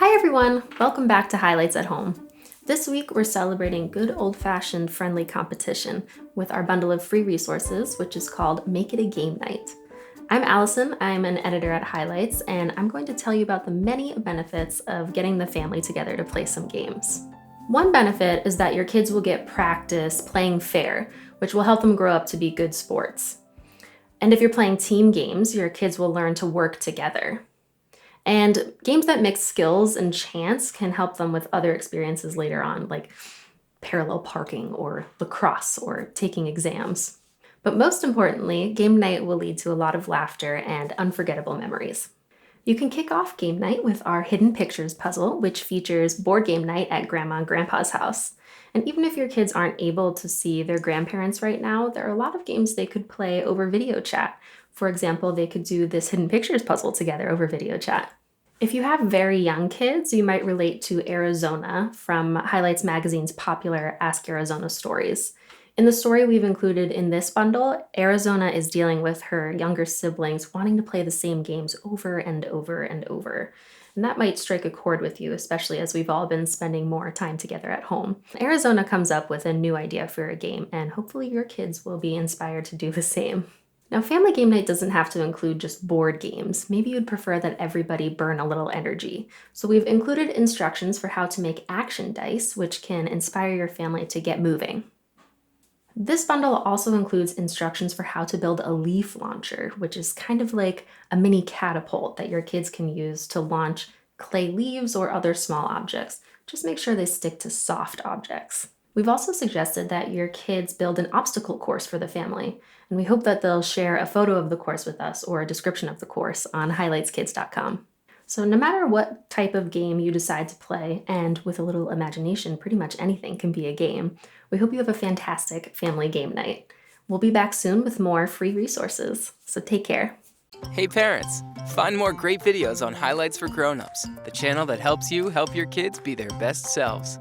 Hi everyone, welcome back to Highlights at Home. This week we're celebrating good old-fashioned friendly competition with our bundle of free resources, which is called Make It a Game Night. I'm Allison, I'm an editor at Highlights, and I'm going to tell you about the many benefits of getting the family together to play some games. One benefit is that your kids will get practice playing fair, which will help them grow up to be good sports. And if you're playing team games, your kids will learn to work together. And games that mix skills and chance can help them with other experiences later on, like parallel parking or lacrosse or taking exams. But most importantly, game night will lead to a lot of laughter and unforgettable memories. You can kick off game night with our Hidden Pictures puzzle, which features board game night at Grandma and Grandpa's house. And even if your kids aren't able to see their grandparents right now, there are a lot of games they could play over video chat. For example, they could do this Hidden Pictures puzzle together over video chat. If you have very young kids, you might relate to Arizona from Highlights Magazine's popular Ask Arizona stories. In the story we've included in this bundle, Arizona is dealing with her younger siblings wanting to play the same games over and over and over. And that might strike a chord with you, especially as we've all been spending more time together at home. Arizona comes up with a new idea for a game, and hopefully your kids will be inspired to do the same. Now, family game night doesn't have to include just board games. Maybe you'd prefer that everybody burn a little energy. So we've included instructions for how to make action dice, which can inspire your family to get moving. This bundle also includes instructions for how to build a leaf launcher, which is kind of like a mini catapult that your kids can use to launch clay leaves or other small objects. Just make sure they stick to soft objects. We've also suggested that your kids build an obstacle course for the family, and we hope that they'll share a photo of the course with us or a description of the course on highlightskids.com. So no matter what type of game you decide to play, and with a little imagination, pretty much anything can be a game, we hope you have a fantastic family game night. We'll be back soon with more free resources, so take care. Hey parents, find more great videos on Highlights for Grown-ups, the channel that helps you help your kids be their best selves.